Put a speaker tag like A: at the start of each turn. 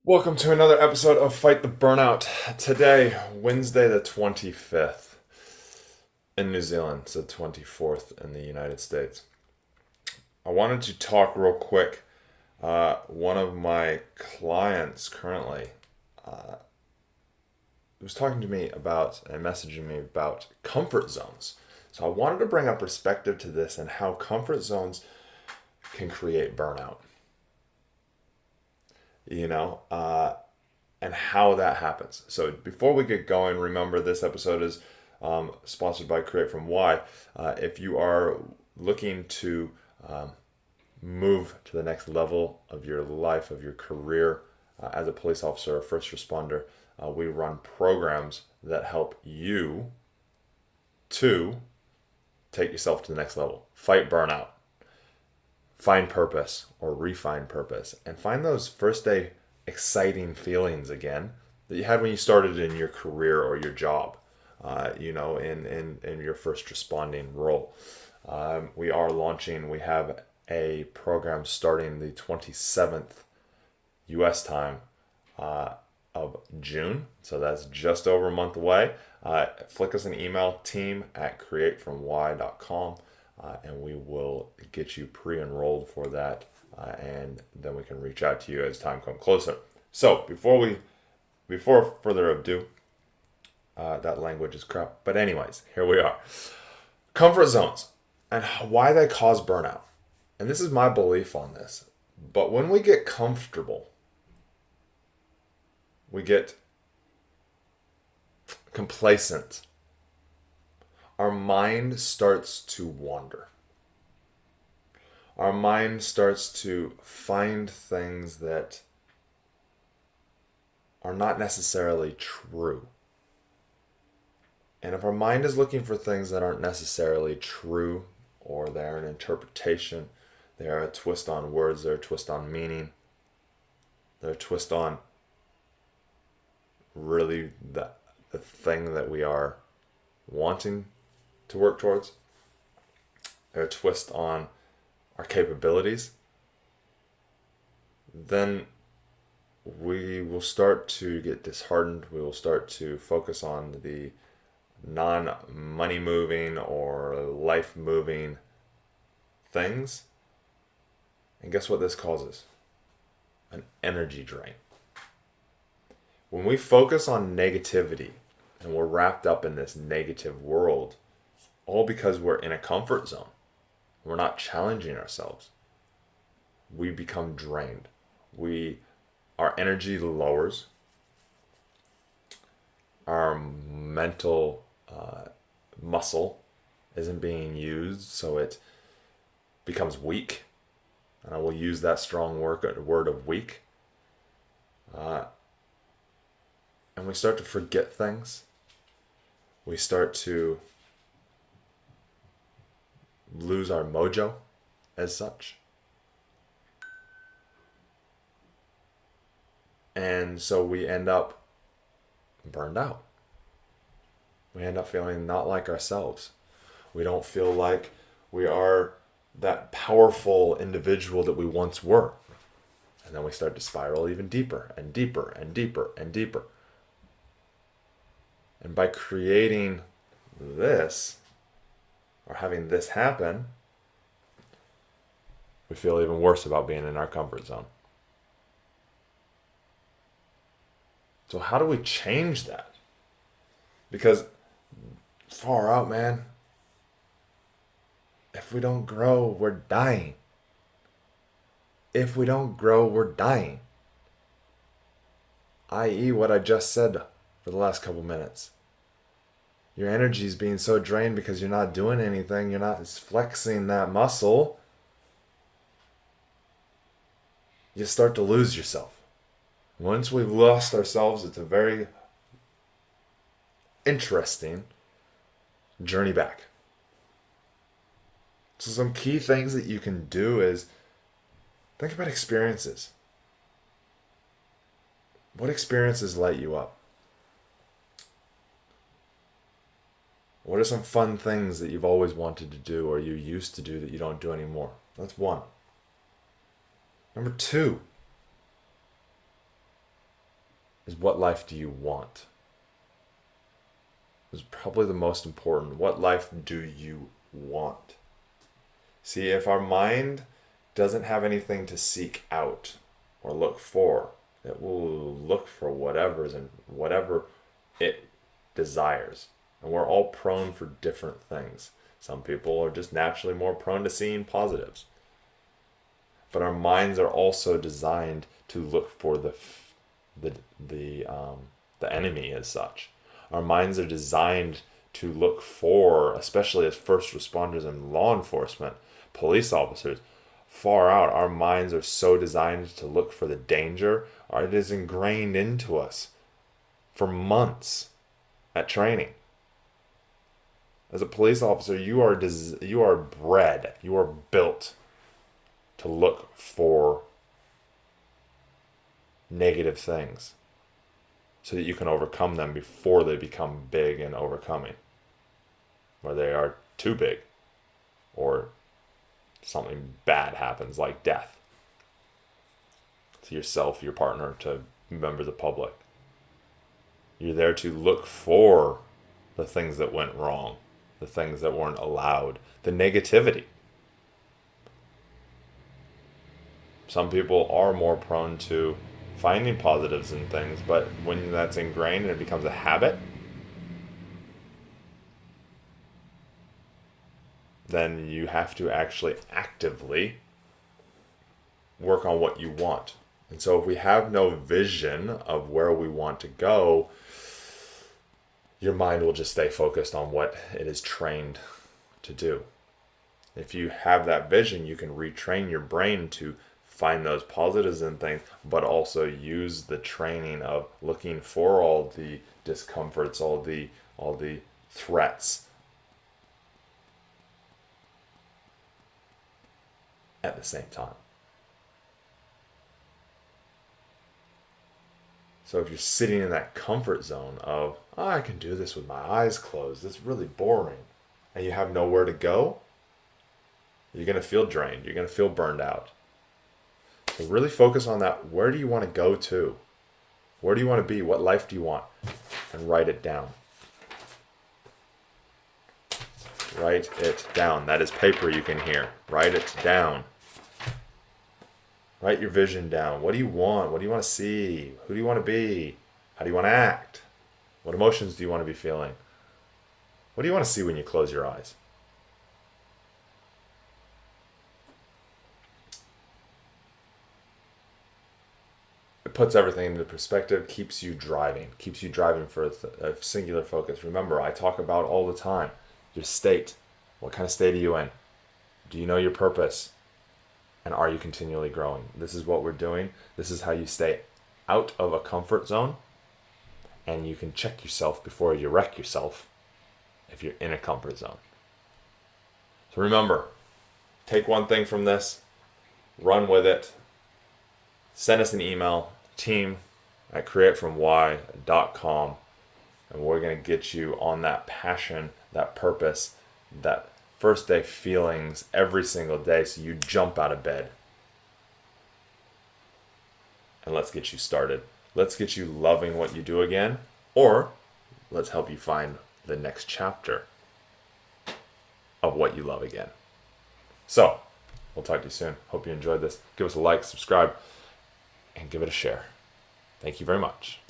A: Welcome to another episode of Fight the Burnout. Today, Wednesday the 25th in New Zealand, it's the 24th in the United States. I wanted to talk real quick. One of my clients currently was talking to me about and messaging me about comfort zones. So I wanted to bring a perspective to this and how comfort zones can create burnout. You know, and how that happens. So before we get going, remember this episode is sponsored by Create From Why. If you are looking to move to the next level of your life, of your career as a police officer or first responder, we run programs that help you to take yourself to the next level, fight burnout, find purpose or refine purpose, and find those first day exciting feelings again that you had when you started in your career or your job, in your first responding role. We have a program starting the 27th US time of June. So that's just over a month away. Flick us an email, team@createfromwhy.com, and we will get you pre-enrolled for that, and then we can reach out to you as time comes closer. So before further ado, that language is crap. But anyways, here we are. Comfort zones and why they cause burnout. And this is my belief on this. But when we get comfortable, we get complacent. Our mind starts to wander. Our mind starts to find things that are not necessarily true. And if our mind is looking for things that aren't necessarily true, or they're an interpretation, they're a twist on words, they're a twist on meaning, they're a twist on really the thing that we are wanting to work towards, they're a twist on our capabilities, then we will start to get disheartened. We will start to focus on the non-money moving or life moving things. And guess what this causes? An energy drain. When we focus on negativity and we're wrapped up in this negative world, all because we're in a comfort zone, we're not challenging ourselves, we become drained. Our energy lowers, our mental muscle isn't being used, so it becomes weak. And I will use that strong word of weak. And we start to forget things. We start to lose our mojo as such. And so we end up burned out. We end up feeling not like ourselves. We don't feel like we are that powerful individual that we once were. And then we start to spiral even deeper and deeper and deeper and deeper. And by creating this, or having this happen, we feel even worse about being in our comfort zone. So how do we change that? Because far out, man, if we don't grow, we're dying. If we don't grow, we're dying. I.e., what I just said for the last couple minutes. Your energy is being so drained because you're not doing anything, you're not flexing that muscle. You start to lose yourself. Once we've lost ourselves, it's a very interesting journey back. So some key things that you can do is think about experiences. What experiences light you up? What are some fun things that you've always wanted to do or you used to do that you don't do anymore? That's one. Number two, is what life do you want? Is probably the most important. What life do you want? See, if our mind doesn't have anything to seek out or look for, it will look for whatever it desires. And we're all prone for different things. Some people are just naturally more prone to seeing positives. But our minds are also designed to look for the enemy as such. Our minds are designed to look for, especially as first responders and law enforcement, police officers, far out. Our minds are so designed to look for the danger. It is ingrained into us for months at training. As a police officer, you are bred, you are built to look for negative things so that you can overcome them before they become big and overcoming, where they are too big or something bad happens like death to yourself, your partner, to members of the public. You're there to look for the things that went wrong, the things that weren't allowed, the negativity. Some people are more prone to finding positives in things, but when that's ingrained and it becomes a habit, then you have to actually actively work on what you want. And so if we have no vision of where we want to go, your mind will just stay focused on what it is trained to do. If you have that vision, you can retrain your brain to find those positives in things, but also use the training of looking for all the discomforts, all the threats at the same time. So if you're sitting in that comfort zone of, oh, I can do this with my eyes closed, it's really boring, and you have nowhere to go, you're going to feel drained, you're going to feel burned out. So really focus on that. Where do you want to go to? Where do you want to be? What life do you want? And write it down. Write it down. That is paper you can hear. Write it down. Write your vision down. What do you want? What do you want to see? Who do you want to be? How do you want to act? What emotions do you want to be feeling? What do you want to see when you close your eyes? It puts everything into perspective, keeps you driving for a singular focus. Remember, I talk about all the time, your state. What kind of state are you in? Do you know your purpose? And are you continually growing? This is what we're doing. This is how you stay out of a comfort zone. And you can check yourself before you wreck yourself if you're in a comfort zone. So remember, take one thing from this, run with it, send us an email, team@createfromwhy.com, and we're going to get you on that passion, that purpose, that first day feelings every single day so you jump out of bed. And let's get you started. Let's get you loving what you do again, or let's help you find the next chapter of what you love again. So, we'll talk to you soon. Hope you enjoyed this. Give us a like, subscribe, and give it a share. Thank you very much.